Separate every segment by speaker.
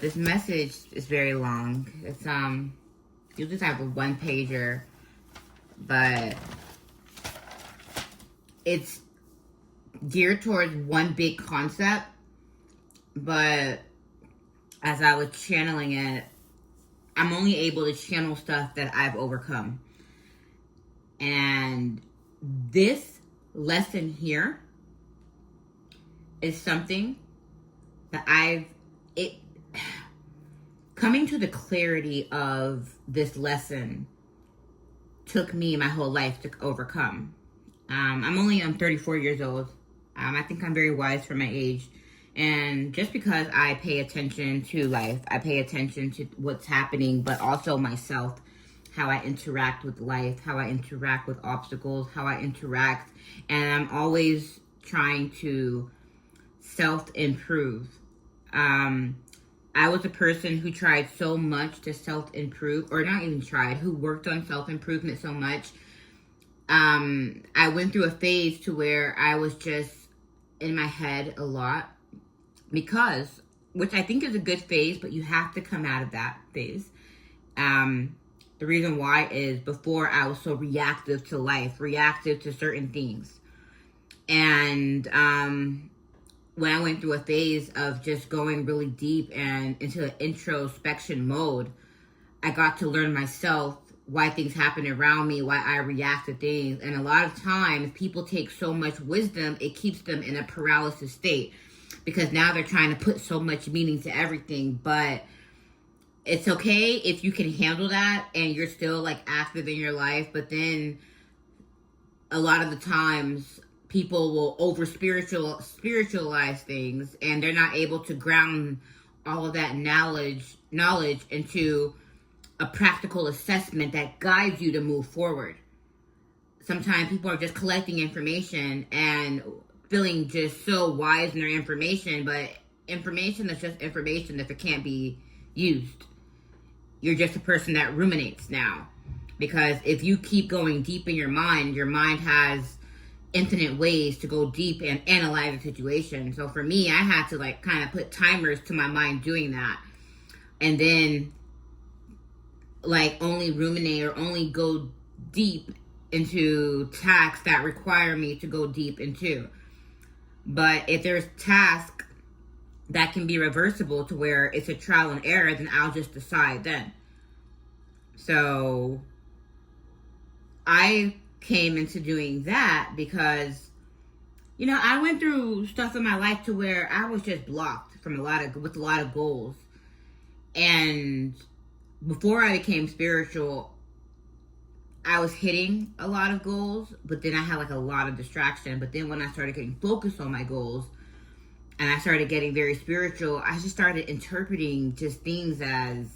Speaker 1: This message is very long. It's you just have a one pager, but it's geared towards one big concept. But as I was channeling it, I'm only able to channel stuff that I've overcome. And this lesson here is something that coming to the clarity of this lesson took me my whole life to overcome. I'm 34 years old. I think I'm very wise for my age. And just because I pay attention to life, I pay attention to what's happening, but also myself, how I interact with life, how I interact with obstacles, how I interact. And I'm always trying to self-improve. I was a person who tried so much to self-improve, or not even tried, who worked on self-improvement so much. I went through a phase to where I was just in my head a lot which I think is a good phase, but you have to come out of that phase. The reason why is before I was so reactive to life, reactive to certain things. And when I went through a phase of just going really deep and into an introspection mode, I got to learn myself, why things happen around me, why I react to things. And a lot of times people take so much wisdom, it keeps them in a paralysis state because now they're trying to put so much meaning to everything. But it's okay if you can handle that and you're still like active in your life. But then a lot of the times people will over spiritualize things, and they're not able to ground all of that knowledge into a practical assessment that guides you to move forward. Sometimes people are just collecting information and feeling just so wise in their information, but information is just information if it can't be used. You're just a person that ruminates now. Because if you keep going deep in your mind has infinite ways to go deep and analyze a situation. So for me, I had to like kind of put timers to my mind doing that. And then like only ruminate or only go deep into tasks that require me to go deep into. But if there's tasks that can be reversible to where it's a trial and error, then I'll just decide then. So I came into doing that because, I went through stuff in my life to where I was just blocked with a lot of goals. And before I became spiritual, I was hitting a lot of goals, but then I had like a lot of distraction. But then when I started getting focused on my goals and I started getting very spiritual, I just started interpreting just things as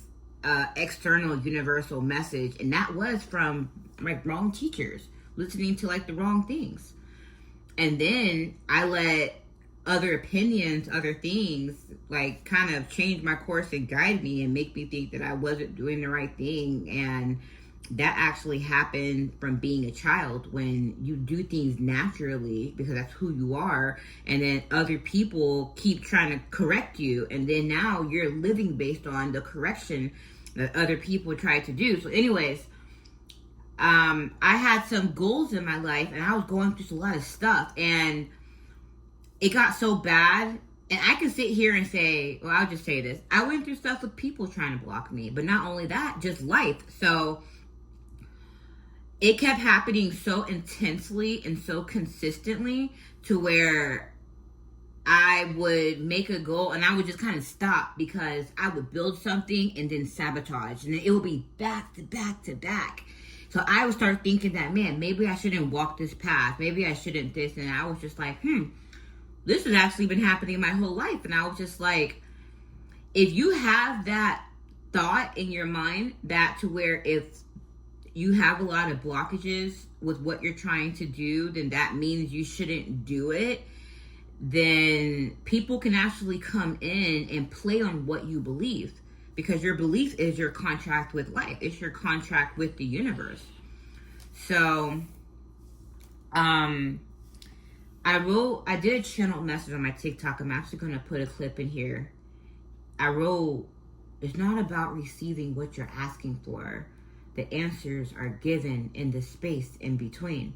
Speaker 1: external universal message. And that was from like wrong teachers, listening to like the wrong things. And then I let other opinions, other things like kind of change my course and guide me and make me think that I wasn't doing the right thing. And that actually happened from being a child, when you do things naturally because that's who you are, and then other people keep trying to correct you, and then now you're living based on the correction that other people try to do. So anyways, I had some goals in my life and I was going through a lot of stuff, and it got so bad. And I can sit here and say, well, I'll just say this. I went through stuff with people trying to block me, but not only that, just life. So it kept happening so intensely and so consistently to where I would make a goal and I would just kind of stop because I would build something and then sabotage. And then it would be back to back to back. So I would start thinking that, man, maybe I shouldn't walk this path. Maybe I shouldn't this. And I was just like, this has actually been happening my whole life. And I was just like, if you have that thought in your mind, that to where if you have a lot of blockages with what you're trying to do, then that means you shouldn't do it. Then people can actually come in and play on what you believe, because your belief is your contract with life. It's your contract with the universe. So, I did a channel message on my TikTok. I'm actually going to put a clip in here. I wrote, it's not about receiving what you're asking for. The answers are given in the space in between.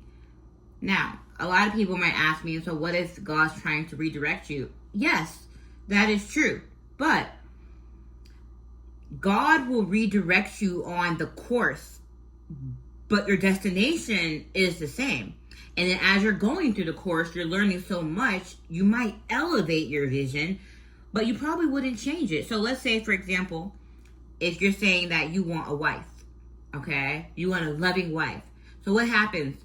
Speaker 1: Now, a lot of people might ask me, so what if God's trying to redirect you? Yes, that is true. But God will redirect you on the course, but your destination is the same. And then as you're going through the course, you're learning so much, you might elevate your vision, but you probably wouldn't change it. So let's say, for example, if you're saying that you want a wife, okay? You want a loving wife. So what happens?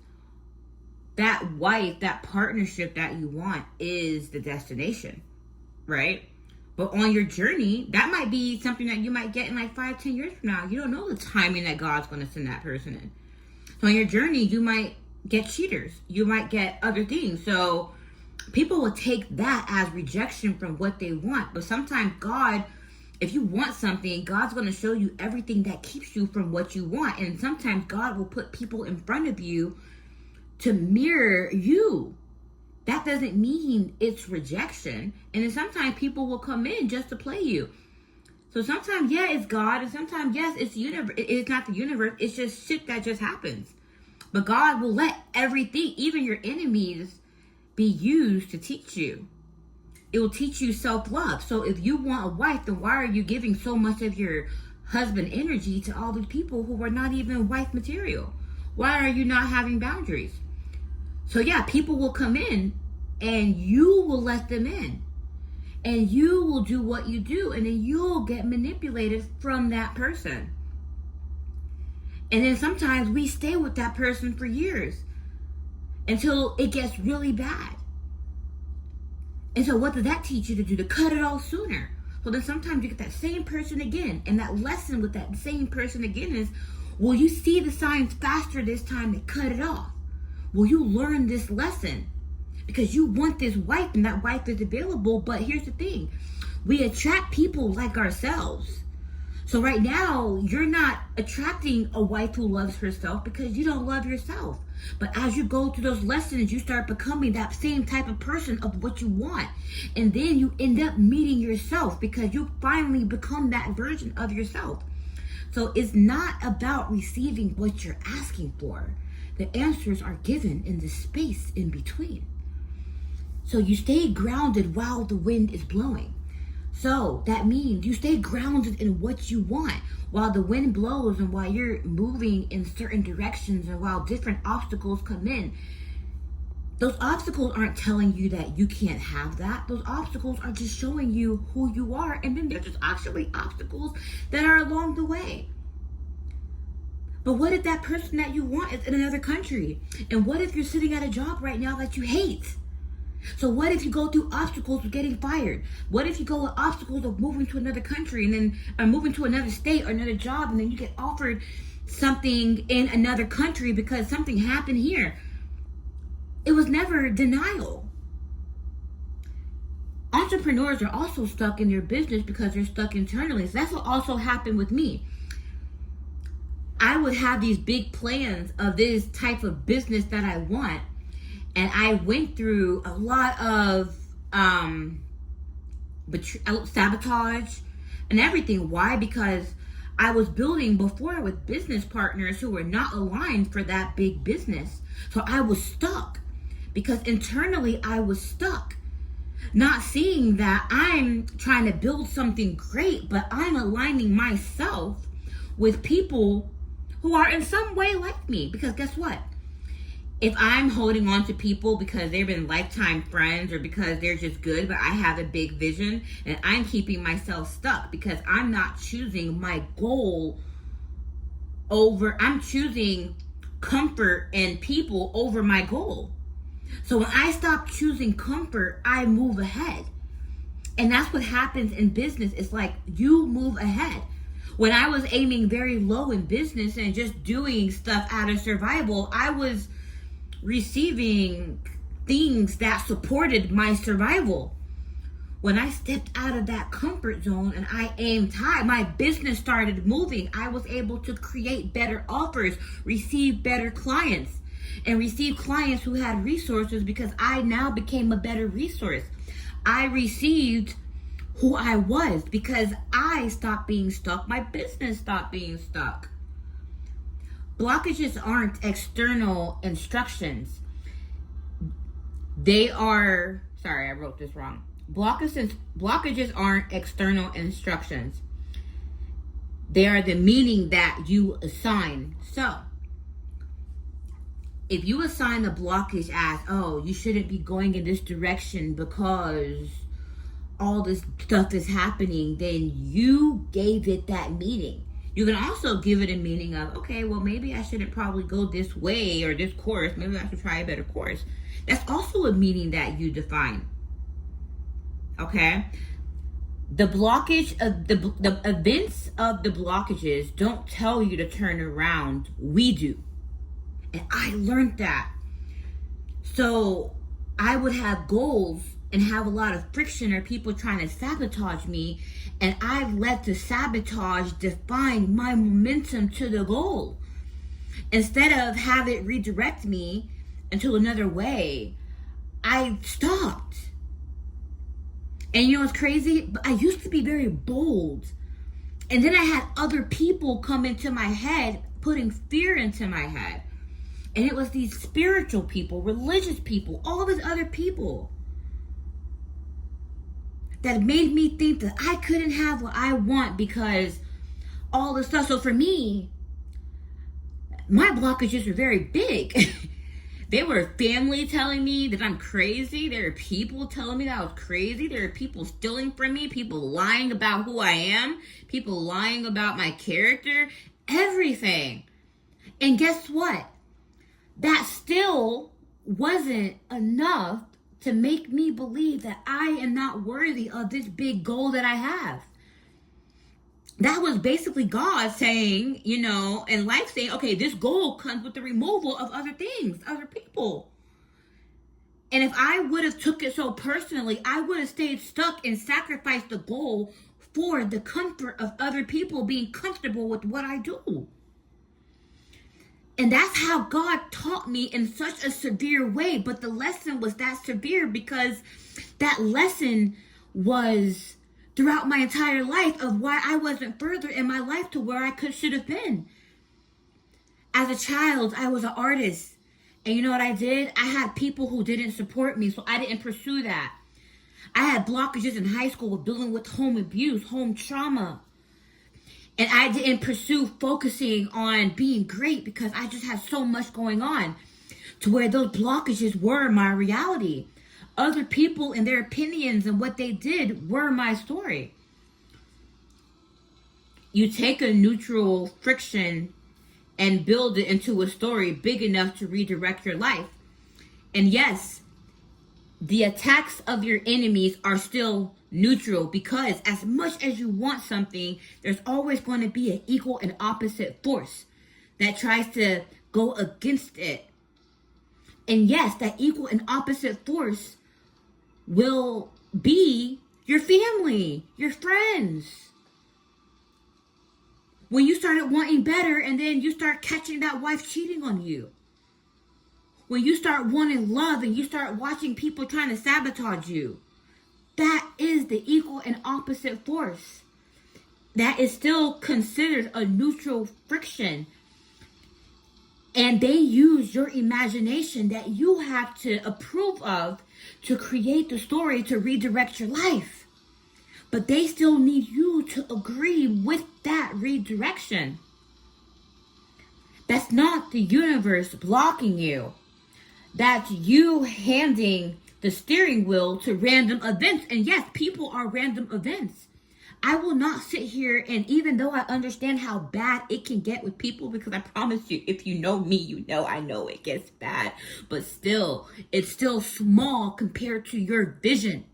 Speaker 1: That wife, that partnership that you want is the destination, right? But on your journey, that might be something that you might get in like 5-10 years from now. You don't know the timing that God's going to send that person in. So on your journey, you might get cheaters. You might get other things. So people will take that as rejection from what they want. But sometimes God, if you want something, God's going to show you everything that keeps you from what you want. And sometimes God will put people in front of you to mirror you. That doesn't mean it's rejection. And then sometimes people will come in just to play you. So sometimes, yeah, it's God. And sometimes, yes, it's the universe. It's not the universe. It's just shit that just happens. But God will let everything, even your enemies, be used to teach you. It will teach you self-love. So if you want a wife, then why are you giving so much of your husband energy to all these people who are not even wife material? Why are you not having boundaries? So yeah, people will come in and you will let them in. And you will do what you do. And then you'll get manipulated from that person. And then sometimes we stay with that person for years until it gets really bad. And so what does that teach you to do? To cut it off sooner. So then sometimes you get that same person again. And that lesson with that same person again is, will you see the signs faster this time to cut it off? Will you learn this lesson? Because you want this wife and that wife is available. But here's the thing. We attract people like ourselves. So right now, you're not attracting a wife who loves herself because you don't love yourself. But as you go through those lessons, you start becoming that same type of person of what you want. And then you end up meeting yourself because you finally become that version of yourself. So it's not about receiving what you're asking for. The answers are given in the space in between. So you stay grounded while the wind is blowing. So that means you stay grounded in what you want while the wind blows and while you're moving in certain directions and while different obstacles come in. Those obstacles aren't telling you that you can't have that. Those obstacles are just showing you who you are. And then they're just actually obstacles that are along the way. But what if that person that you want is in another country? And what if you're sitting at a job right now that you hate? So what if you go through obstacles of getting fired? What if you go with obstacles of moving to another country and then moving to another state or another job and then you get offered something in another country because something happened here? It was never denial. Entrepreneurs are also stuck in their business because they're stuck internally. So that's what also happened with me. I would have these big plans of this type of business that I want. And I went through a lot of sabotage and everything. Why? Because I was building before with business partners who were not aligned for that big business. So I was stuck because internally I was stuck. Not seeing that I'm trying to build something great, but I'm aligning myself with people who are in some way like me. Because guess what? If I'm holding on to people because they've been lifetime friends or because they're just good, but I have a big vision and I'm keeping myself stuck because I'm not choosing my goal I'm choosing comfort and people over my goal. So when I stop choosing comfort, I move ahead. And that's what happens in business. It's like you move ahead. When I was aiming very low in business and just doing stuff out of survival, I was receiving things that supported my survival. When I stepped out of that comfort zone and I aimed high, my business started moving. I was able to create better offers, receive better clients, and receive clients who had resources because I now became a better resource. I received who I was, because I stopped being stuck. My business stopped being stuck. Blockages aren't external instructions. They are, sorry, I wrote this wrong. Blockages aren't external instructions. They are the meaning that you assign. So, if you assign the blockage as, oh, you shouldn't be going in this direction because all this stuff is happening, then you gave it that meaning. You can also give it a meaning of, okay, well, maybe I shouldn't probably go this way or this course. Maybe I should try a better course. That's also a meaning that you define. Okay? The blockage of the events of the blockages don't tell you to turn around. We do. And I learned that. So I would have goals and have a lot of friction or people trying to sabotage me, and I let the sabotage define my momentum to the goal. Instead of have it redirect me into another way, I stopped. And you know what's crazy? I used to be very bold. And then I had other people come into my head, putting fear into my head. And it was these spiritual people, religious people, all these other people that made me think that I couldn't have what I want because all this stuff. So for me, my blockages were very big. They were family telling me that I'm crazy. There were people telling me that I was crazy. There were people stealing from me, people lying about who I am, people lying about my character, everything. And guess what? That still wasn't enough to make me believe that I am not worthy of this big goal that I have. That was basically God saying, you know, and life saying, okay, this goal comes with the removal of other things, other people. And if I would have took it so personally, I would have stayed stuck and sacrificed the goal for the comfort of other people being comfortable with what I do. And that's how God taught me in such a severe way. But the lesson was that severe because that lesson was throughout my entire life of why I wasn't further in my life to where I should have been. As a child, I was an artist. And you know what I did? I had people who didn't support me, so I didn't pursue that. I had blockages in high school dealing with home abuse, home trauma. And I didn't pursue focusing on being great because I just had so much going on to where those blockages were my reality. Other people and their opinions and what they did were my story. You take a neutral friction and build it into a story big enough to redirect your life. And yes, the attacks of your enemies are still neutral because as much as you want something, there's always going to be an equal and opposite force that tries to go against it. And yes, that equal and opposite force will be your family, your friends. When you started wanting better and then you start catching that wife cheating on you. When you start wanting love and you start watching people trying to sabotage you. That is the equal and opposite force. That is still considered a neutral friction. And they use your imagination that you have to approve of to create the story to redirect your life. But they still need you to agree with that redirection. That's not the universe blocking you. That's you handing the steering wheel to random events. And yes, people are random events. I will not sit here and even though I understand how bad it can get with people, because I promise you, if you know me, you know I know it gets bad. But still, it's still small compared to your vision.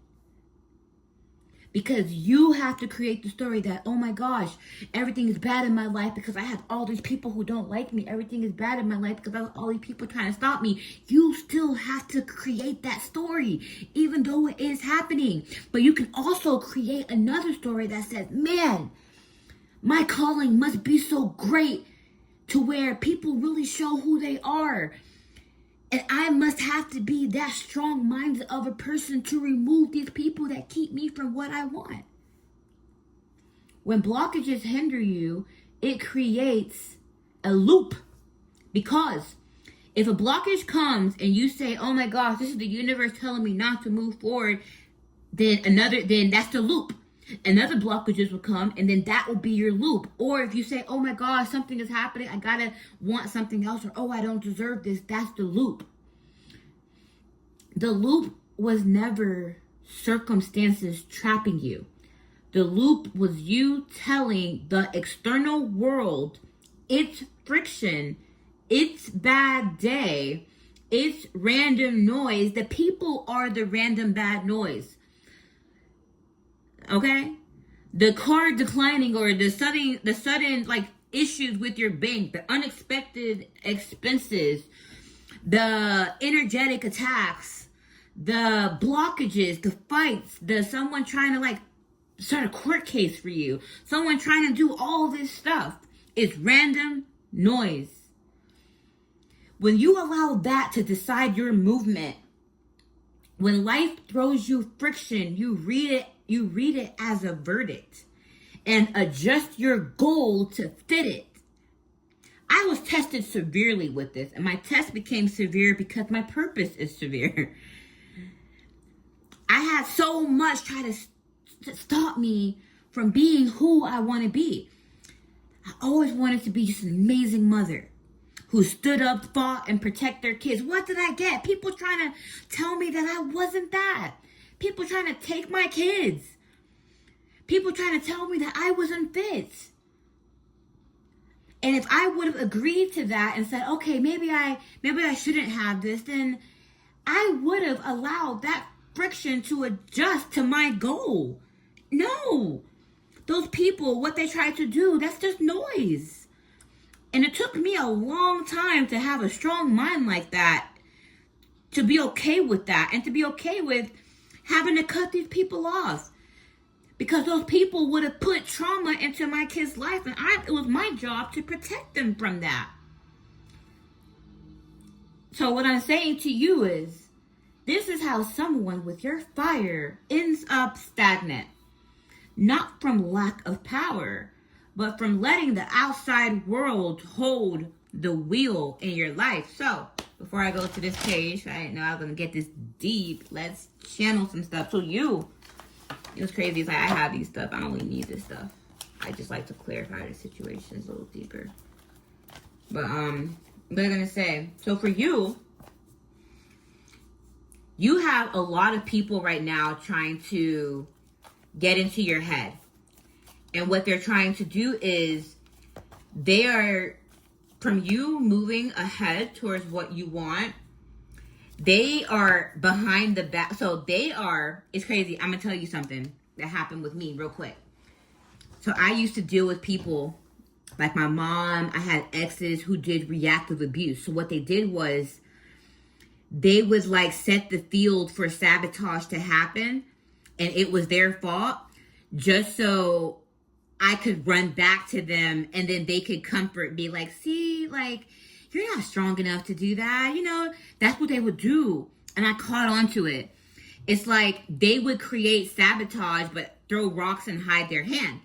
Speaker 1: Because you have to create the story that, oh my gosh, everything is bad in my life because I have all these people who don't like me. Everything is bad in my life because I have all these people trying to stop me. You still have to create that story, even though it is happening. But you can also create another story that says, man, my calling must be so great to where people really show who they are. And I must have to be that strong-minded of a person to remove these people that keep me from what I want. when blockages hinder you, it creates a loop. Because if a blockage comes and you say, oh my gosh, this is the universe telling me not to move forward, then that's the loop. Another blockages will come, and then that will be your loop. Or if you say, oh my gosh, something is happening, I gotta want something else, or oh, I don't deserve this, that's the loop. The loop was never circumstances trapping you. The loop was you telling the external world it's friction, it's bad day, it's random noise. The people are the random bad noise. Okay? The car declining, or the sudden like issues with your bank, the unexpected expenses, the energetic attacks, the blockages, the fights, someone trying to like start a court case for you, someone trying to do all this stuff. It's random noise. When you allow that to decide your movement, when life throws you friction, you read it as a verdict and adjust your goal to fit it. I was tested severely with this, and my test became severe because my purpose is severe. I had so much try to stop me from being who I want to be. I always wanted to be just an amazing mother who stood up, fought, and protect their kids. What did I get? People trying to tell me that I wasn't that. People trying to take my kids. People trying to tell me that I wasn't fit. And if I would have agreed to that and said, okay, maybe I shouldn't have this, then I would have allowed that friction to adjust to my goal. No. Those people, what they try to do, that's just noise. And it took me a long time to have a strong mind like that, to be okay with that, and to be okay with having to cut these people off. Because those people would have put trauma into my kid's life, and it was my job to protect them from that. So what I'm saying to you is, this is how someone with your fire ends up stagnant. Not from lack of power, but from letting the outside world hold the wheel in your life. So, before I go to this page, I didn't know I was going to get this deep. Let's channel some stuff. So it was crazy. It's like I have these stuff. I don't really need this stuff. I just like to clarify the situations a little deeper. But, what I'm going to say. So, for you, you have a lot of people right now trying to get into your head. And what they're trying to do is they are, from you moving ahead towards what you want, they are behind the back. So it's crazy. I'm going to tell you something that happened with me real quick. So I used to deal with people like my mom. I had exes who did reactive abuse. So what they did was they would like set the field for sabotage to happen, and it was their fault, just so I could run back to them, and then they could comfort me, like, see, like, you're not strong enough to do that. You know, that's what they would do. And I caught on to it. It's like they would create sabotage, but throw rocks and hide their hand.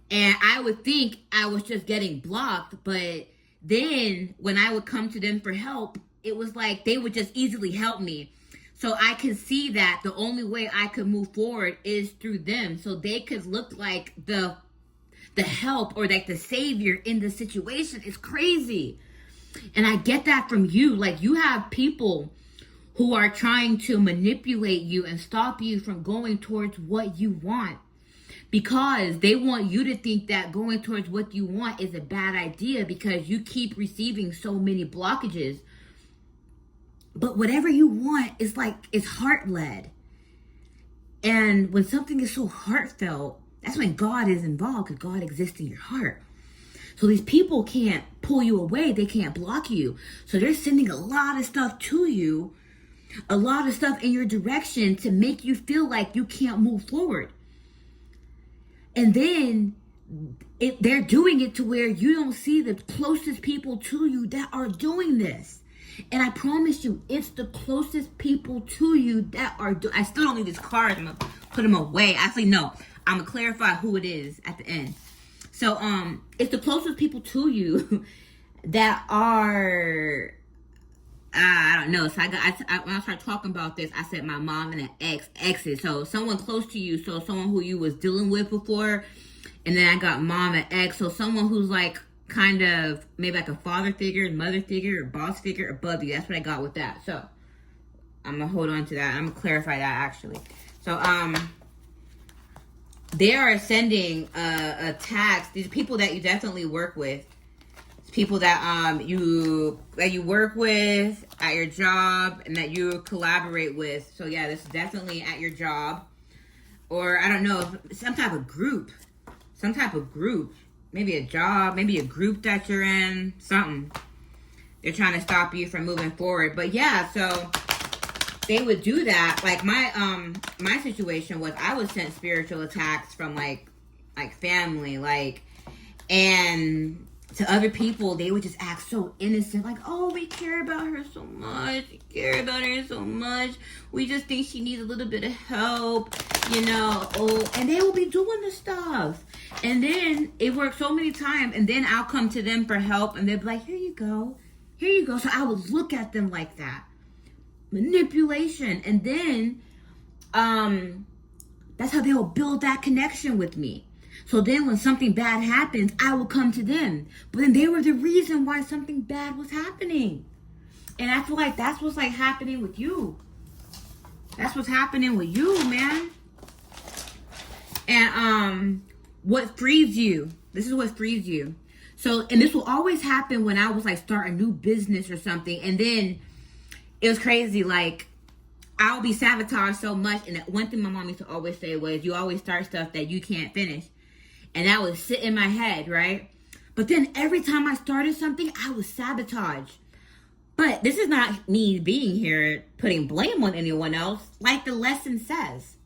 Speaker 1: And I would think I was just getting blocked, but then when I would come to them for help, it was like they would just easily help me. So I could see that the only way I could move forward is through them. So they could look like the help, or like the savior in the situation. It's crazy. And I get that from you. Like, you have people who are trying to manipulate you and stop you from going towards what you want, because they want you to think that going towards what you want is a bad idea because you keep receiving so many blockages. But whatever you want is like, it's heart-led. And when something is so heartfelt, that's when God is involved, because God exists in your heart. So these people can't pull you away. They can't block you. So they're sending a lot of stuff to you, a lot of stuff in your direction to make you feel like you can't move forward. And then they're doing it to where you don't see the closest people to you that are doing this. And I promise you, it's the closest people to you that are I still don't need these cards. I'm going to put them away. Actually, no. I'm gonna clarify who it is at the end. So it's the closest people to you that are I don't know. So when I started talking about this, I said my mom and an exes. So someone close to you. So someone who you was dealing with before. And then I got mom and ex. So someone who's like kind of maybe like a father figure, mother figure, or boss figure above you. That's what I got with that. So I'm going to hold on to that. I'm going to clarify that actually. So they are sending attacks. These people that you definitely work with. People that you work with at your job and that you collaborate with. So yeah, this is definitely at your job, or I don't know, some type of group, maybe a job, maybe a group that you're in, something. They're trying to stop you from moving forward. But yeah, so they would do that. Like my situation was I was sent spiritual attacks from like family, and to other people, they would just act so innocent. Like, oh, we care about her so much. We just think she needs a little bit of help, Oh, and they will be doing the stuff. And then it worked so many times. And then I'll come to them for help. And they'll be like, here you go. So I would look at them like that. Manipulation. And then that's how they will build that connection with me. So then when something bad happens, I will come to them. But then they were the reason why something bad was happening. And I feel like that's what's like happening with you. That's what's happening with you, man. And what frees you. This is what frees you. So, and this will always happen when I was like starting a new business or something. And then it was crazy. Like, I'll be sabotaged so much. And one thing my mom used to always say was, you always start stuff that you can't finish. And that would sit in my head, right? But then every time I started something, I was sabotaged. But this is not me being here putting blame on anyone else. Like the lesson says,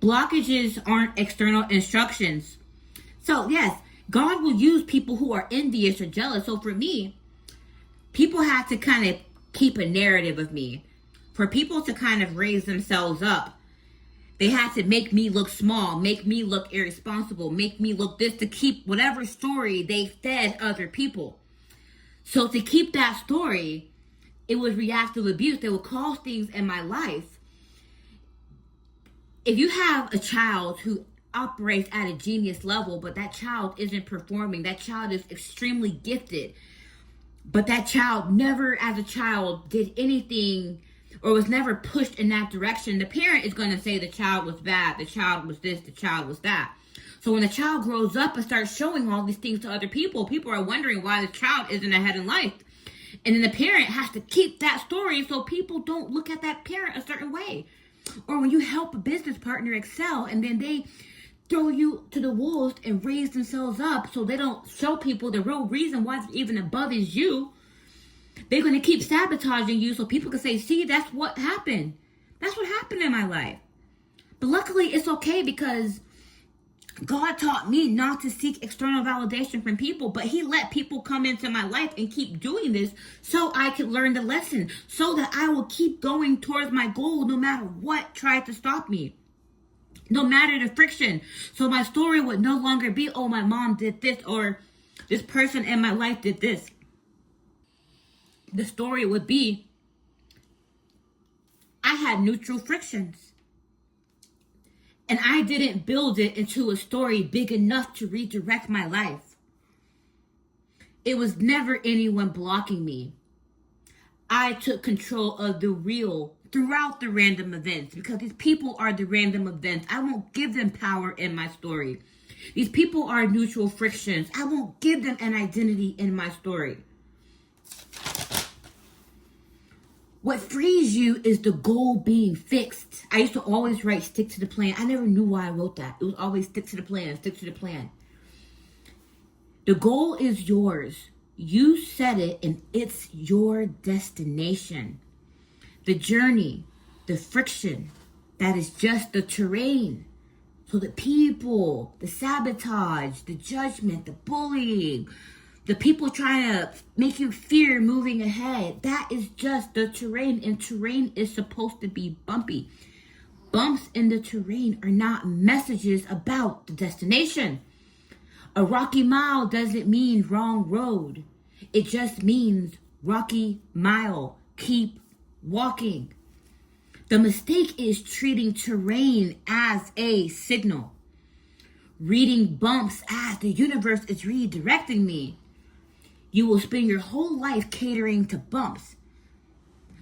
Speaker 1: blockages aren't external instructions. So yes, God will use people who are envious or jealous. So for me, people have to kind of keep a narrative of me. For people to kind of raise themselves up, they had to make me look small, make me look irresponsible, make me look this, to keep whatever story they fed other people. So to keep that story, it was reactive abuse. They would cause things in my life. If you have a child who operates at a genius level, but that child isn't performing, that child is extremely gifted, but that child never as a child did anything or was never pushed in that direction, the parent is going to say the child was bad, the child was this, the child was that. So when the child grows up and starts showing all these things to other people, people are wondering why the child isn't ahead in life. And then the parent has to keep that story so people don't look at that parent a certain way. Or when you help a business partner excel and then they throw you to the wolves and raise themselves up so they don't show people the real reason why they're even above is you, they're going to keep sabotaging you so people can say, see, that's what happened. That's what happened in my life. But luckily, it's okay because God taught me not to seek external validation from people, but he let people come into my life and keep doing this so I could learn the lesson, so that I will keep going towards my goal no matter what tried to stop me, no matter the friction. So my story would no longer be, oh, my mom did this, or this person in my life did this. The story would be, I had neutral frictions. And I didn't build it into a story big enough to redirect my life. It was never anyone blocking me. I took control of the real throughout the random events, because these people are the random events. I won't give them power in my story. These people are neutral frictions. I won't give them an identity in my story. What frees you is the goal being fixed. I used to always write stick to the plan. I never knew why I wrote that. It was always stick to the plan, stick to the plan. The goal is yours. You set it and it's your destination. The journey, the friction, that is just the terrain. So the people, the sabotage, the judgment, the bullying, the people trying to make you fear moving ahead, that is just the terrain, and terrain is supposed to be bumpy. Bumps in the terrain are not messages about the destination. A rocky mile doesn't mean wrong road. It just means rocky mile. Keep walking. The mistake is treating terrain as a signal. Reading bumps as the universe is redirecting me. You will spend your whole life catering to bumps.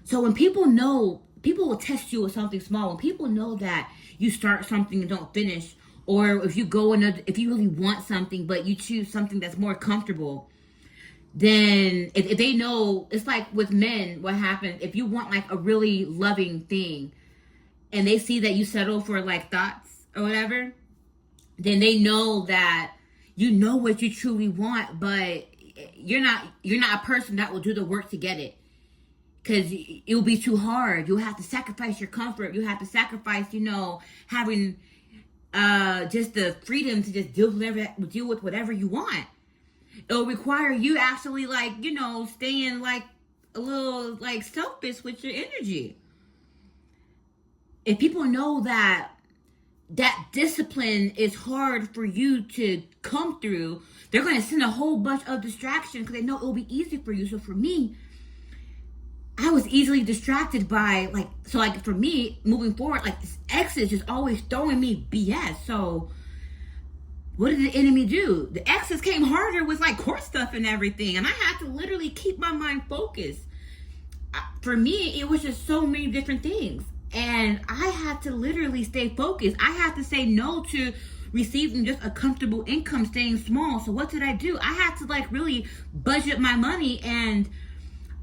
Speaker 1: So when people will test you with something small. When people know that you start something and don't finish, or if you really want something but you choose something that's more comfortable, then if they know, it's like with men, what happens if you want like a really loving thing and they see that you settle for like thoughts or whatever, then they know that you know what you truly want, but you're not a person that will do the work to get it. Because it will be too hard. You'll have to sacrifice your comfort. You have to sacrifice, having just the freedom to just deal with whatever you want. It'll require you actually staying like a little like selfish with your energy. If people know that discipline is hard for you to come through, they're going to send a whole bunch of distractions because they know it will be easy for you. So for me, I was easily distracted by for me moving forward, this ex is just always throwing me BS. So what did the enemy do? The exes came harder with court stuff and everything, and I had to literally keep my mind focused. For me, it was just so many different things, and I had to literally stay focused. I had to say no to receiving just a comfortable income, staying small. So what did I do? I had to really budget my money and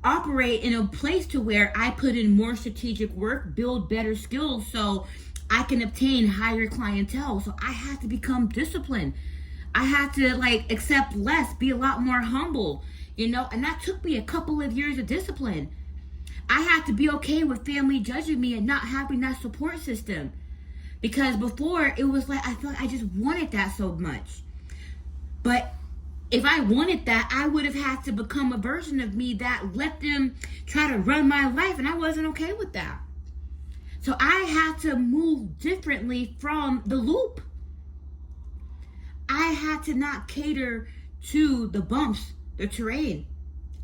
Speaker 1: operate in a place to where I put in more strategic work, build better skills so I can obtain higher clientele. So I had to become disciplined. I had to accept less, be a lot more humble, and that took me a couple of years of discipline. I had to be okay with family judging me and not having that support system, because before it was I felt like I just wanted that so much. But if I wanted that, I would have had to become a version of me that let them try to run my life, and I wasn't okay with that. So I had to move differently from the loop. I had to not cater to the bumps, the terrain.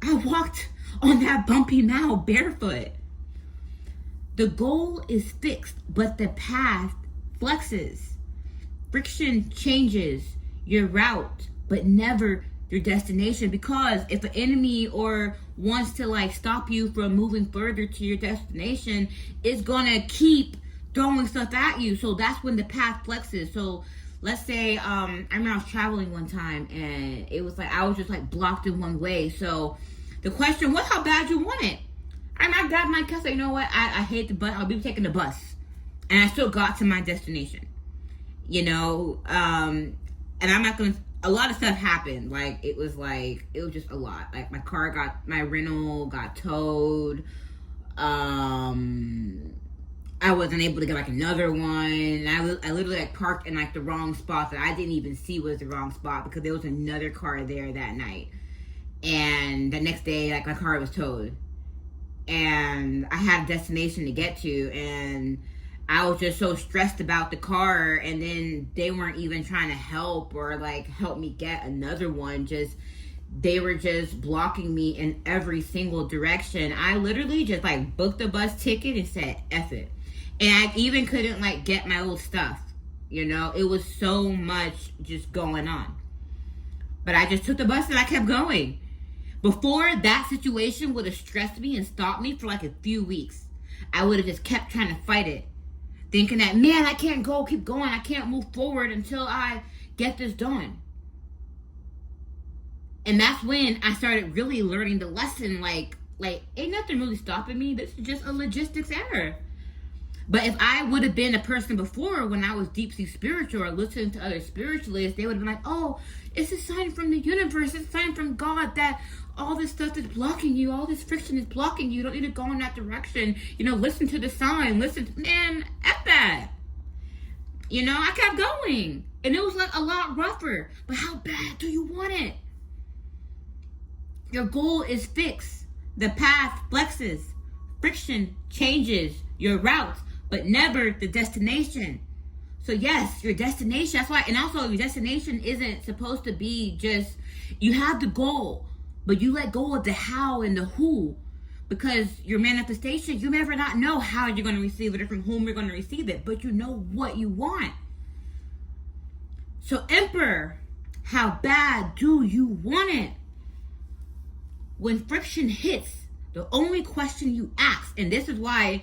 Speaker 1: I walked on that bumpy mile barefoot. The goal is fixed, but the path flexes. Friction changes your route, but never your destination. Because if an enemy wants to stop you from moving further to your destination, it's gonna keep throwing stuff at you. So that's when the path flexes. So let's say I remember I was traveling one time and it was I was just blocked in one way. So the question was, how bad you want it? I got my car. So you know what? I hate the bus. I'll be taking the bus, and I still got to my destination. And I'm not gonna. A lot of stuff happened. It was just a lot. My rental got towed. I wasn't able to get another one. I literally parked in the wrong spot that I didn't even see was the wrong spot, because there was another car there that night. And the next day, my car was towed. And I had a destination to get to, and I was just so stressed about the car, and then they weren't even trying to help or help me get another one. They were just blocking me in every single direction. I literally just booked a bus ticket and said, F it. And I even couldn't get my old stuff. It was so much just going on. But I just took the bus and I kept going. Before, that situation would have stressed me and stopped me for a few weeks. I would have just kept trying to fight it, thinking that, man, I can't keep going. I can't move forward until I get this done. And that's when I started really learning the lesson, ain't nothing really stopping me. This is just a logistics error. But if I would have been a person before, when I was deep sea spiritual or listening to other spiritualists, they would have been oh, it's a sign from the universe, it's a sign from God that all this stuff is blocking you, all this friction is blocking you, you don't need to go in that direction. Listen to the sign, man, F that. I kept going. And it was a lot rougher. But how bad do you want it? Your goal is fixed. The path flexes. Friction changes your route, but never the destination. So yes, your destination, that's why, and also your destination isn't supposed to be just, you have the goal, but you let go of the how and the who, because your manifestation, you never not know how you're going to receive it or from whom you're going to receive it, but you know what you want. So Emperor, how bad do you want it? When friction hits, the only question you ask, and this is why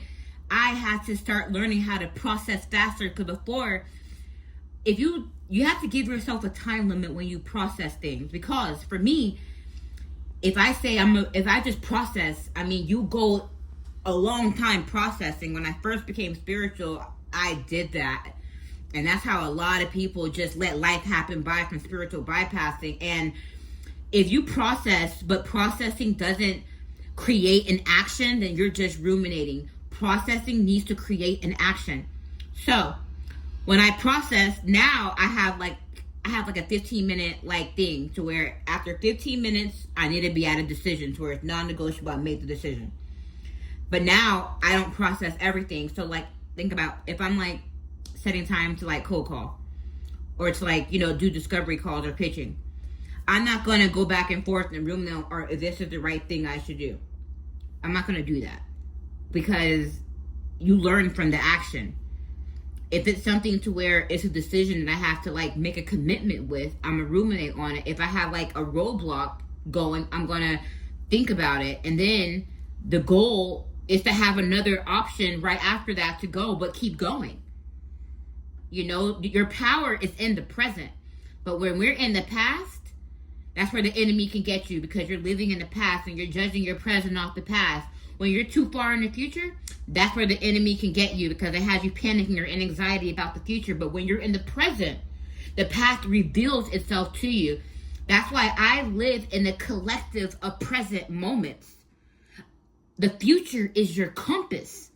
Speaker 1: I had to start learning how to process faster, because before, if you have to give yourself a time limit when you process things, because for me, if I say if I just process, I mean, you go a long time processing. When I first became spiritual, I did that. And that's how a lot of people just let life happen by from spiritual bypassing. And if you process, but processing doesn't create an action, then you're just ruminating. Processing needs to create an action. So when I process, now I have like a 15-minute like thing to where after 15 minutes, I need to be at a decision to where it's non-negotiable. I make the decision. But now I don't process everything. So like, think about if I'm like setting time to like cold call or to like, do discovery calls or pitching. I'm not going to go back and forth and ruminate or if this is the right thing I should do. I'm not going to do that because you learn from the action. If it's something to where it's a decision that I have to like make a commitment with, I'm gonna ruminate on it. If I have like a roadblock going, I'm gonna think about it. And then the goal is to have another option right after that to go, but keep going. Your power is in the present. But when we're in the past, that's where the enemy can get you because you're living in the past and you're judging your present off the past. When you're too far in the future, that's where the enemy can get you because it has you panicking or in anxiety about the future. But when you're in the present, the past reveals itself to you. That's why I live in the collective of present moments. The future is your compass.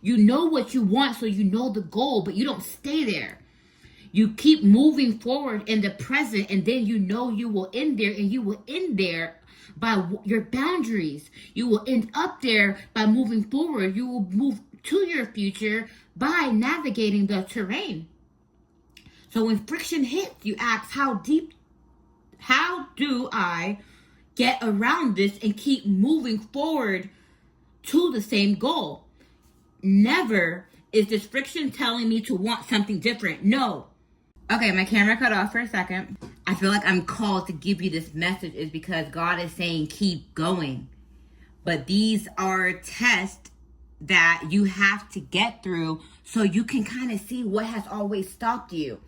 Speaker 1: You know what you want, so you know the goal, but you don't stay there. You keep moving forward in the present, and then you know you will end there, and you will end there by your boundaries. You will end up there by moving forward. You will move to your future by navigating the terrain. So when friction hits, you ask, how do I get around this and keep moving forward to the same goal? Never is this friction telling me to want something different. No. Okay, my camera cut off for a second. I feel like I'm called to give you this message is because God is saying keep going. But these are tests that you have to get through so you can kind of see what has always stopped you.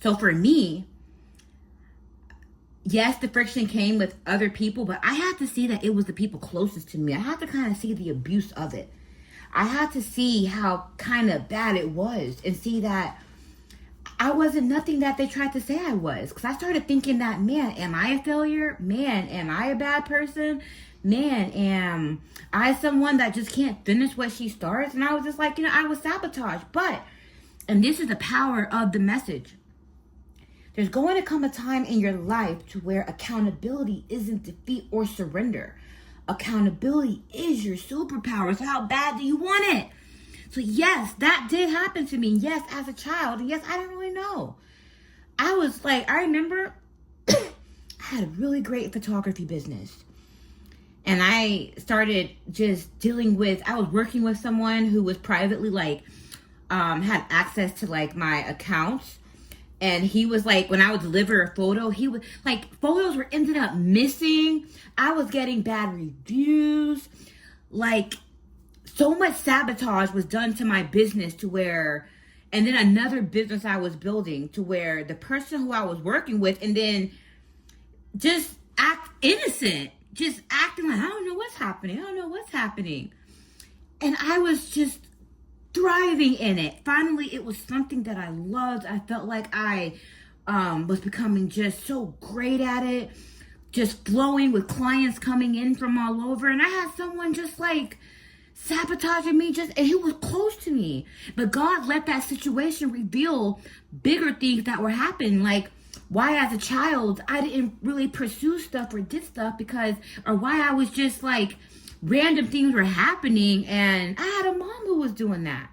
Speaker 1: So for me, yes, the friction came with other people, but I had to see that it was the people closest to me. I had to kind of see the abuse of it. I had to see how kind of bad it was and see that I wasn't nothing that they tried to say I was. Because I started thinking that, man, am I a failure? Man, am I a bad person? Man, am I someone that just can't finish what she starts? And I was just like, I was sabotaged. But, and this is the power of the message. There's going to come a time in your life to where accountability isn't defeat or surrender. Accountability is your superpower. So how bad do you want it? So yes, that did happen to me. Yes, as a child. And yes, I didn't really know. I was like, I remember I had a really great photography business. And I started just dealing with, I was working with someone who was privately had access to my accounts. And he was like, when I would deliver a photo, he was like, photos were ended up missing. I was getting bad reviews. So much sabotage was done to my business to where, and then another business I was building to where the person who I was working with and then just act innocent, just acting like, I don't know what's happening. And I was just thriving in it. Finally, it was something that I loved. I felt like I was becoming just so great at it, just flowing with clients coming in from all over. And I had someone just sabotaging me and he was close to me. But God let that situation reveal bigger things that were happening. Why as a child, I didn't really pursue stuff or did stuff or why I was just random things were happening. And I had a mom who was doing that.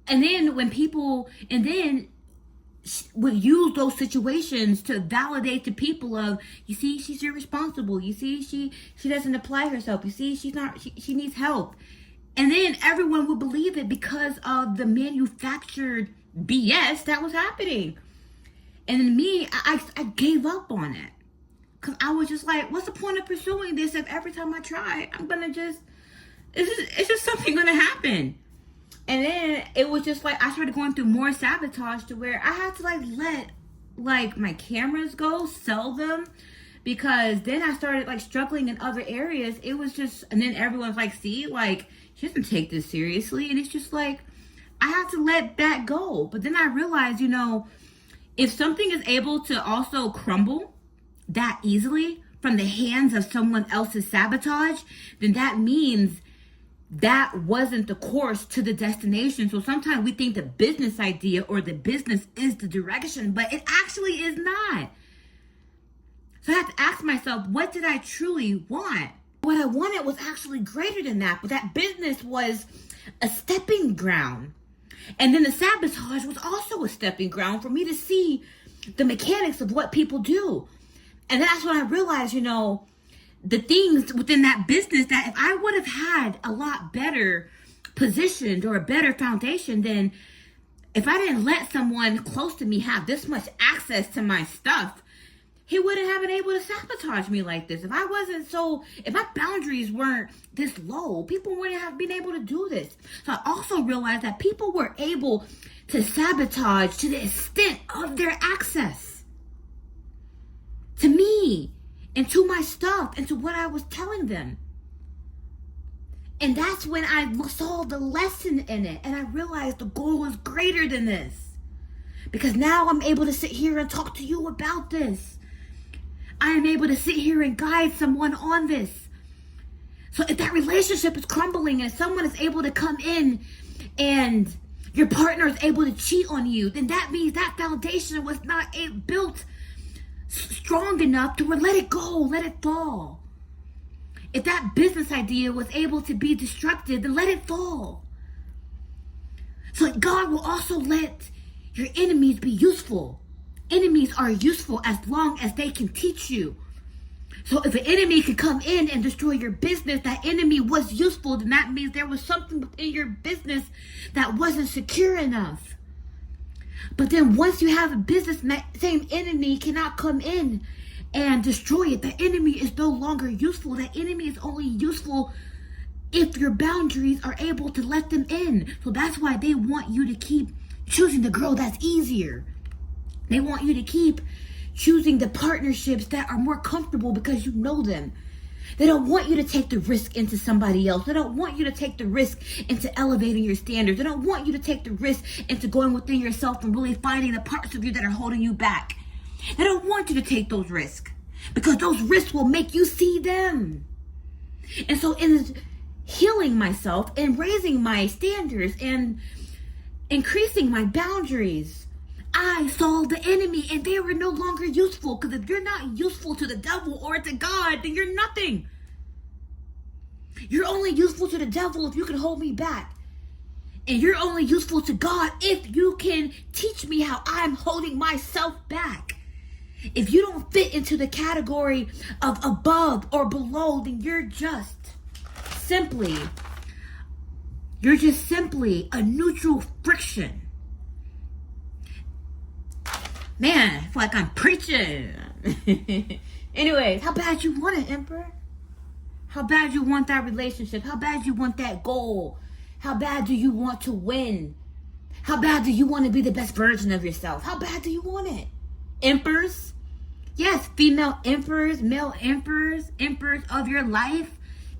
Speaker 1: And then when people, and then would use those situations to validate to people of, you see, she's irresponsible. You see, she doesn't apply herself. You see, she needs help. And then everyone would believe it because of the manufactured BS that was happening. And then me, I gave up on it. Because I was just like, what's the point of pursuing this if every time I try, I'm going to just, it's just something going to happen. And then it was just like, I started going through more sabotage to where I had to let my cameras go, sell them. Because then I started struggling in other areas. It was just, and then everyone's like, see, she doesn't take this seriously. And it's just like, I have to let that go. But then I realized, if something is able to also crumble that easily from the hands of someone else's sabotage, then that means that wasn't the course to the destination. So sometimes we think the business idea or the business is the direction, but it actually is not. So I have to ask myself, what did I truly want? What I wanted was actually greater than that, but that business was a stepping ground. And then the sabotage was also a stepping ground for me to see the mechanics of what people do. And that's when I realized, the things within that business that if I would have had a lot better positioned or a better foundation, then if I didn't let someone close to me have this much access to my stuff, he wouldn't have been able to sabotage me like this. If my boundaries weren't this low, people wouldn't have been able to do this. So I also realized that people were able to sabotage to the extent of their access to me and to my stuff and to what I was telling them. And that's when I saw the lesson in it. And I realized the goal is greater than this. Because now I'm able to sit here and talk to you about this. I am able to sit here and guide someone on this. So if that relationship is crumbling and someone is able to come in and your partner is able to cheat on you, then that means that foundation was not built strong enough to let it go, let it fall. If that business idea was able to be destructive, then let it fall. So God will also let your enemies be useful. Enemies are useful as long as they can teach you. So if an enemy can come in and destroy your business, that enemy was useful, then that means there was something within your business that wasn't secure enough. But then once you have a business, that same enemy cannot come in and destroy it. The enemy is no longer useful. That enemy is only useful if your boundaries are able to let them in. So that's why they want you to keep choosing the girl that's easier. They want you to keep choosing the partnerships that are more comfortable because you know them. They don't want you to take the risk into somebody else. They don't want you to take the risk into elevating your standards. They don't want you to take the risk into going within yourself and really finding the parts of you that are holding you back. They don't want you to take those risks because those risks will make you see them. And so in healing myself and raising my standards and increasing my boundaries, I saw the enemy and they were no longer useful. Because if you're not useful to the devil or to God, then you're nothing. You're only useful to the devil if you can hold me back. And you're only useful to God if you can teach me how I'm holding myself back. If you don't fit into the category of above or below, then you're just simply a neutral friction. Man, I feel like I'm preaching. Anyways, how bad you want it, Emperor? How bad you want that relationship? How bad you want that goal? How bad do you want to win? How bad do you want to be the best version of yourself? How bad do you want it? Emperors? Yes, female emperors, male emperors, emperors of your life,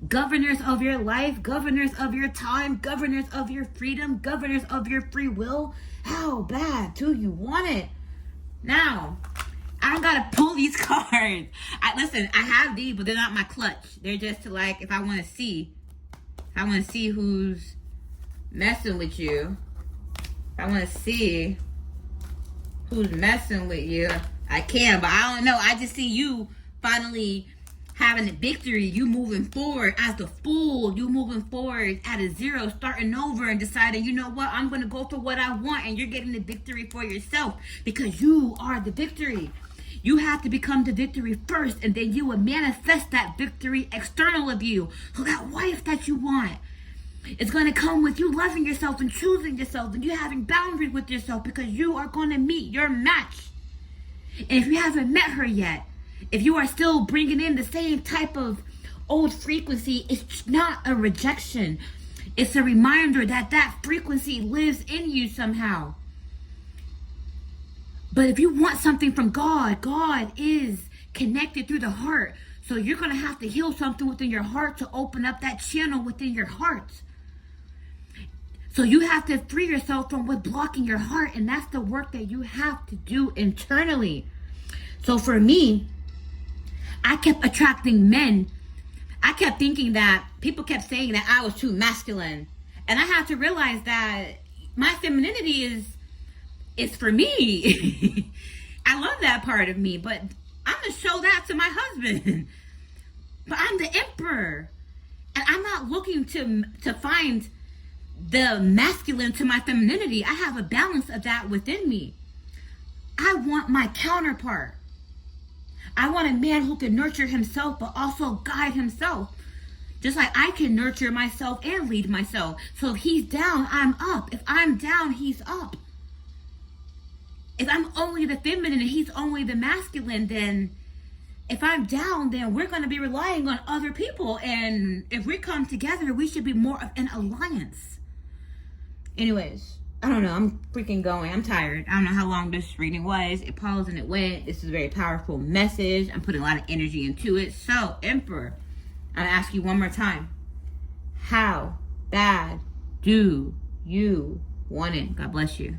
Speaker 1: governors of your life, governors of your time, governors of your freedom, governors of your free will. How bad do you want it? Now, I don't gotta pull these cards. I have these, but they're not my clutch. They're just to if I want to see who's messing with you. If I want to see who's messing with you, I can, but I don't know. I just see you finally having a victory, you moving forward as the fool, you moving forward at a zero, starting over and deciding, you know what, I'm going to go for what I want, and you're getting the victory for yourself because you are the victory. You have to become the victory first, and then you will manifest that victory external of you. So that wife that you want, it's going to come with you loving yourself and choosing yourself, and you having boundaries with yourself, because you are going to meet your match. And if you haven't met her yet, if you are still bringing in the same type of old frequency, it's not a rejection. It's a reminder that that frequency lives in you somehow. But if you want something from God, God is connected through the heart. So you're going to have to heal something within your heart to open up that channel within your heart. So you have to free yourself from what's blocking your heart. And that's the work that you have to do internally. So for me, I kept attracting men. I kept thinking that people kept saying that I was too masculine. And I had to realize that my femininity is for me. I love that part of me, but I'm going to show that to my husband. But I'm the emperor. And I'm not looking to find the masculine to my femininity. I have a balance of that within me. I want my counterpart. I want a man who can nurture himself, but also guide himself. Just like I can nurture myself and lead myself. So if he's down, I'm up. If I'm down, he's up. If I'm only the feminine and he's only the masculine, then if I'm down, then we're going to be relying on other people. And if we come together, we should be more of an alliance. Anyways, I don't know. I'm freaking going. I'm tired. I don't know how long this reading was. It paused and it went. This is a very powerful message. I'm putting a lot of energy into it. So, Emperor, I'll ask you one more time. How bad do you want it? God bless you.